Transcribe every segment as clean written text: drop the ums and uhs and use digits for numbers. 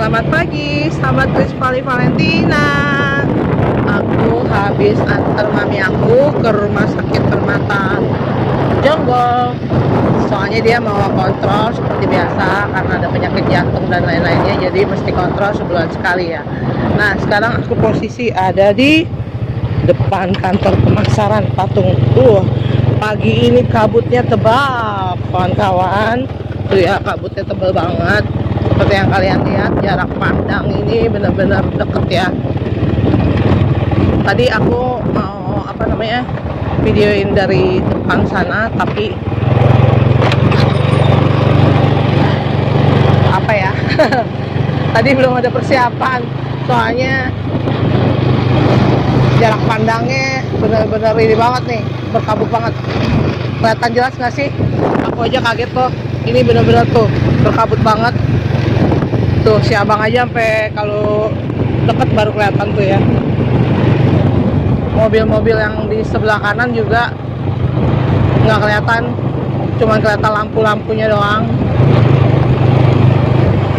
Selamat pagi, selamat Krispali Valentina. Aku habis antar mami aku ke rumah sakit Permata Jonggol. Soalnya dia mau kontrol seperti biasa karena ada penyakit jantung dan lain-lainnya, jadi mesti kontrol sebulan sekali ya. Nah, sekarang aku posisi ada di depan kantor pemasaran Patung. Pagi ini kabutnya tebal, kawan-kawan. Tuh ya, kabutnya tebal banget. Seperti yang kalian lihat, jarak pandang ini benar-benar deket ya. Tadi aku mau videoin dari depan sana, tapi tadi belum ada persiapan, soalnya jarak pandangnya benar-benar ini banget nih, berkabut banget. Kelihatan jelas nggak sih? Aku aja kaget tuh, ini benar-benar tuh berkabut banget. Tuh si abang aja sampai kalau deket baru kelihatan tuh ya. Mobil-mobil yang di sebelah kanan juga nggak kelihatan, cuma kelihatan lampu-lampunya doang.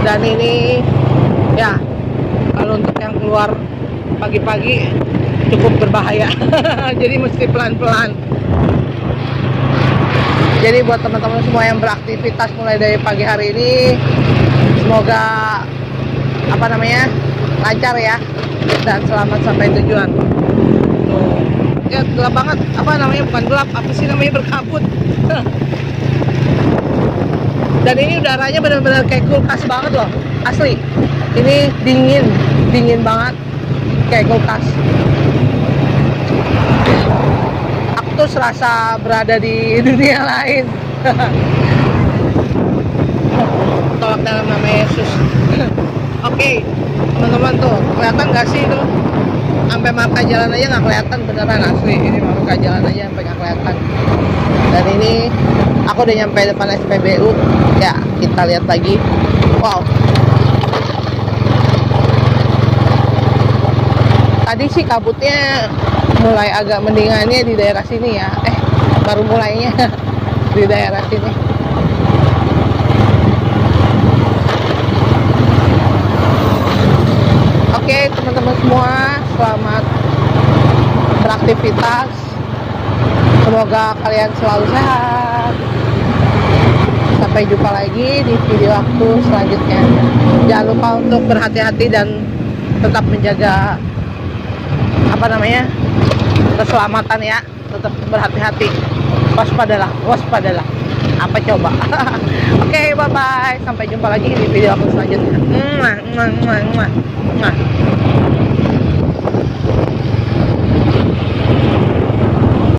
Dan ini ya, kalau untuk yang keluar pagi-pagi cukup berbahaya. Jadi mesti pelan-pelan. Jadi buat teman-teman semua yang beraktivitas mulai dari pagi hari ini, semoga lancar ya, dan selamat sampai tujuan. Tuh. Ya gelap banget, bukan gelap, berkabut. Dan ini udaranya benar-benar kayak kulkas banget loh, asli. Ini dingin banget, kayak kulkas. Aku tuh serasa berada di dunia lain. Tolak dalam nama Yesus. Oke, teman-teman tuh kelihatan nggak sih tuh? Sampai marka jalan aja nggak kelihatan, beneran asli. Ini marka jalan aja sampai nggak kelihatan. Dan ini aku udah nyampe depan SPBU. Ya, kita lihat lagi. Wow. Tadi sih kabutnya mulai agak mendingannya di daerah sini ya. Baru mulainya di daerah sini. Oke, teman-teman semua, selamat beraktivitas. Semoga kalian selalu sehat. Sampai jumpa lagi di video aku selanjutnya. Jangan lupa untuk berhati-hati dan tetap menjaga keselamatan ya. Tetap berhati-hati. Waspadalah. Apa coba? Oke, bye-bye. Sampai jumpa lagi di video aku selanjutnya.